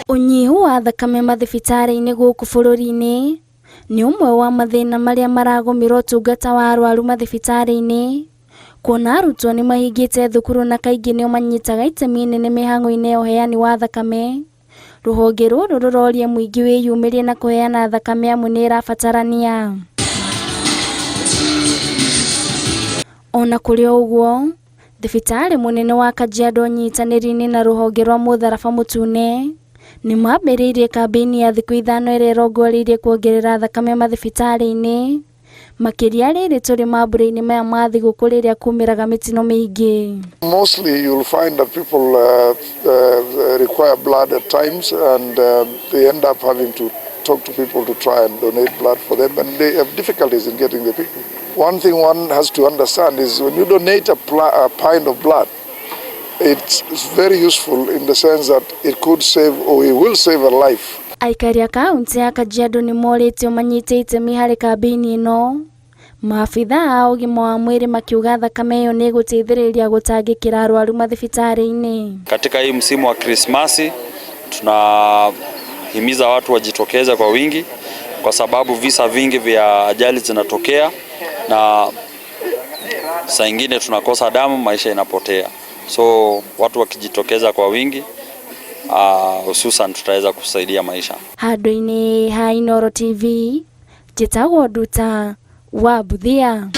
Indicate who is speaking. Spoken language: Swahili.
Speaker 1: Unyihu wa thakame mathibitarĩ-inĩ gũkũ bũrũri-inĩ nĩ ũmwe wa mathĩna marĩa maragũmĩra ũtungata wa arwaru mathibitarĩ-inĩ, kuona arutwo nĩ mahingĩte thukuru na kaingĩ nĩo manyitaga itemi inene mĩhang'o-inĩ ya ũheani wa thakame. Rũhonge rũrũ rũroria mũingĩ wĩyumĩrie na kũheana thakame amu nĩ ĩrabatarania. Ona kũrĩ ũguo, thibitarĩ mũnene wa Kajiado ũnyitanĩri-inĩ na rũhonge rwa Mũtharaba Mũtune nĩ mambĩrĩirie kambĩini ya thikũ 5 ĩrĩa ĩrongoreirie kuongerera thakame mathibitarĩ-inĩ, makĩria rĩrĩ tũrĩ mambura-inĩ maya ma thigũkũ rĩrĩa kumĩraga mĩtino mĩingĩ.
Speaker 2: Mostly you'll find that people require blood at times and they end up having to talk to people to try and donate blood for them, and they have difficulties in getting the people. One thing one has to understand is when you donate a pint of blood, it's very useful in the sense that it could save or it will save a life.
Speaker 1: Aikari a kaunti ya Kajiado nĩ morĩtio manyite itemi harĩ kambĩini ĩno, maabitha a ũgima wa mwĩrĩ makiuga thakame ĩyo nĩ ĩgũteithĩrĩria gũtangĩkĩra arwaru mathibitarĩ-inĩ.
Speaker 3: Katika hii msimu wa Krismasi tunahimiza watu wajitokeze kwa wingi kwa sababu visa vingi vya ajali zinatokea na saa ingine tunakosa damu, maisha inapotea. So watu wakijitokeza kwa wingi hususan tutaweza kusaidia maisha.
Speaker 1: Handũ-inĩ ha Inooro TV, njĩtagwo Nduta wa Buthia.